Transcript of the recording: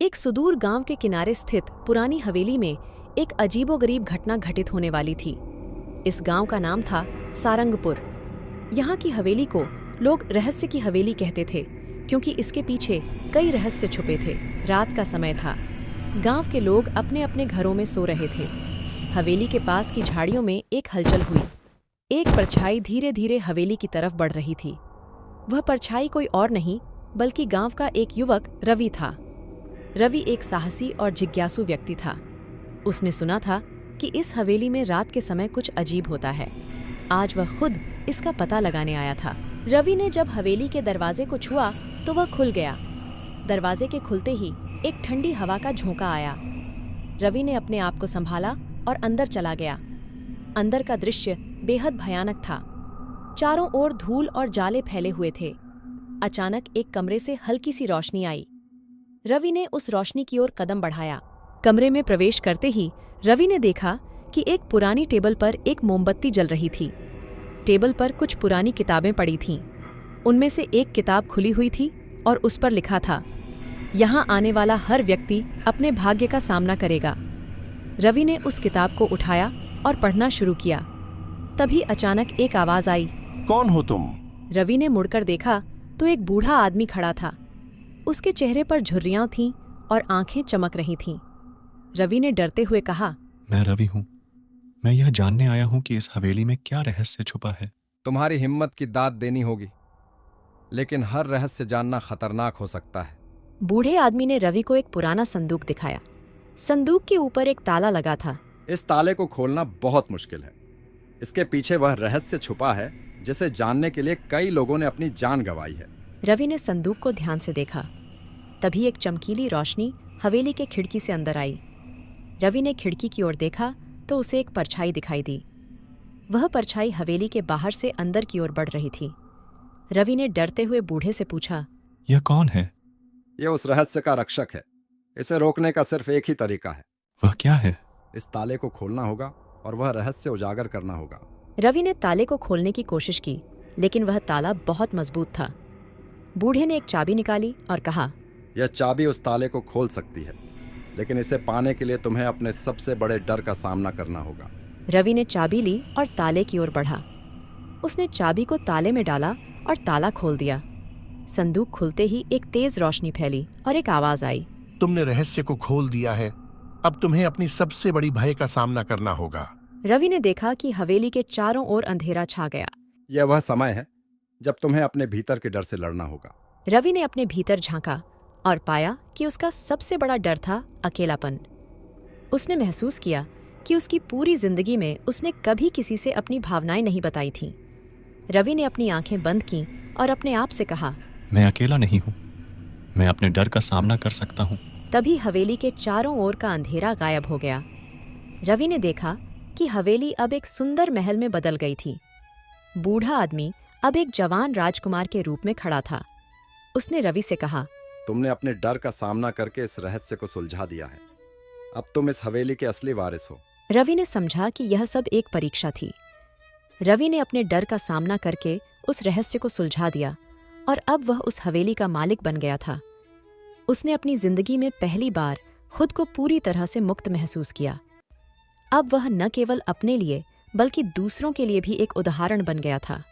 एक सुदूर गांव के किनारे स्थित पुरानी हवेली में एक अजीबोगरीब घटना घटित होने वाली थी। इस गांव का नाम था सारंगपुर। यहाँ की हवेली को लोग रहस्य की हवेली कहते थे, क्योंकि इसके पीछे कई रहस्य छुपे थे। रात का समय था। गांव के लोग अपने अपने घरों में सो रहे थे। हवेली के पास की झाड़ियों में एक हलचल हुई। एक परछाई धीरे धीरे हवेली की तरफ बढ़ रही थी। वह परछाई कोई और नहीं बल्कि गांव का एक युवक रवि था। रवि एक साहसी और जिज्ञासु व्यक्ति था। उसने सुना था कि इस हवेली में रात के समय कुछ अजीब होता है। आज वह खुद इसका पता लगाने आया था। रवि ने जब हवेली के दरवाजे को छुआ तो वह खुल गया। दरवाजे के खुलते ही एक ठंडी हवा का झोंका आया। रवि ने अपने आप को संभाला और अंदर चला गया। अंदर का दृश्य बेहद भयानक था। चारों ओर धूल और जाले फैले हुए थे। अचानक एक कमरे से हल्की सी रोशनी आई। रवि ने उस रोशनी की ओर कदम बढ़ाया। कमरे में प्रवेश करते ही रवि ने देखा कि एक पुरानी टेबल पर एक मोमबत्ती जल रही थी। टेबल पर कुछ पुरानी किताबें पड़ी थीं। उनमें से एक किताब खुली हुई थी और उस पर लिखा था, यहाँ आने वाला हर व्यक्ति अपने भाग्य का सामना करेगा। रवि ने उस किताब को उठाया और पढ़ना शुरू किया। तभी अचानक एक आवाज आई, कौन हो तुम? रवि ने मुड़कर देखा तो एक बूढ़ा आदमी खड़ा था। उसके चेहरे पर झुर्रियां थीं और आंखें चमक रही थीं। रवि ने डरते हुए कहा, मैं रवि हूँ। मैं यह जानने आया हूँ कि इस हवेली में क्या रहस्य छुपा है। तुम्हारी हिम्मत की दाद देनी होगी, लेकिन हर रहस्य जानना खतरनाक हो सकता है। बूढ़े आदमी ने रवि को एक पुराना संदूक दिखाया। संदूक के ऊपर एक ताला लगा था। इस ताले को खोलना बहुत मुश्किल है। इसके पीछे वह रहस्य छुपा है जिसे जानने के लिए कई लोगों ने अपनी जान गंवाई है। रवि ने संदूक को ध्यान से देखा। तभी एक चमकीली रोशनी हवेली के खिड़की से अंदर आई। रवि ने खिड़की की ओर देखा तो उसे एक परछाई दिखाई दी। वह परछाई हवेली के बाहर से अंदर की ओर बढ़ रही थी। रवि ने डरते हुए बूढ़े से पूछा, यह कौन है? यह उस रहस्य का रक्षक है। इसे रोकने का सिर्फ एक ही तरीका है। वह क्या है? इस ताले को खोलना होगा और वह रहस्य उजागर करना होगा। रवि ने ताले को खोलने की कोशिश की, लेकिन वह ताला बहुत मजबूत था। बूढ़े ने एक चाबी निकाली और कहा, यह चाबी उस ताले को खोल सकती है, लेकिन इसे पाने के लिए तुम्हें अपने सबसे बड़े डर का सामना करना होगा। रवि ने चाबी ली और ताले की ओर बढ़ा। उसने चाबी को ताले में डाला और ताला खोल दिया। संदूक खुलते ही एक तेज रोशनी फैली और एक आवाज आई, तुमने रहस्य को खोल दिया है। अब तुम्हें अपनी सबसे बड़ी भय का सामना करना होगा। रवि ने देखा कि हवेली के चारों ओर अंधेरा छा गया। यह वह समय है जब तुम्हें अपने भीतर के डर से लड़ना होगा। रवि ने अपने भीतर झांका और पाया कि उसका सबसे बड़ा डर था अकेलापन। उसने महसूस किया कि उसकी पूरी जिंदगी में उसने कभी किसी से अपनी भावनाएं नहीं बताई थीं। रवि ने अपनी आंखें बंद कीं और अपने आप से कहा, मैं अकेला नहीं हूँ। मैं अपने डर का सामना कर सकता हूँ। तभी हवेली के चारों ओर का अंधेरा गायब हो गया। रवि ने देखा कि हवेली अब एक सुंदर महल में बदल गई थी। बूढ़ा आदमी अब एक जवान राजकुमार के रूप में खड़ा था। उसने रवि से कहा, तुमने अपने डर का सामना करके इस रहस्य को सुलझा दिया है। अब तुम इस हवेली के असली वारिस हो। रवि ने समझा कि यह सब एक परीक्षा थी। रवि ने अपने डर का सामना करके उस रहस्य को सुलझा दिया और अब वह उस हवेली का मालिक बन गया था। उसने अपनी जिंदगी में पहली बार खुद को पूरी तरह से मुक्त महसूस किया। अब वह न केवल अपने लिए बल्कि दूसरों के लिए भी एक उदाहरण बन गया था।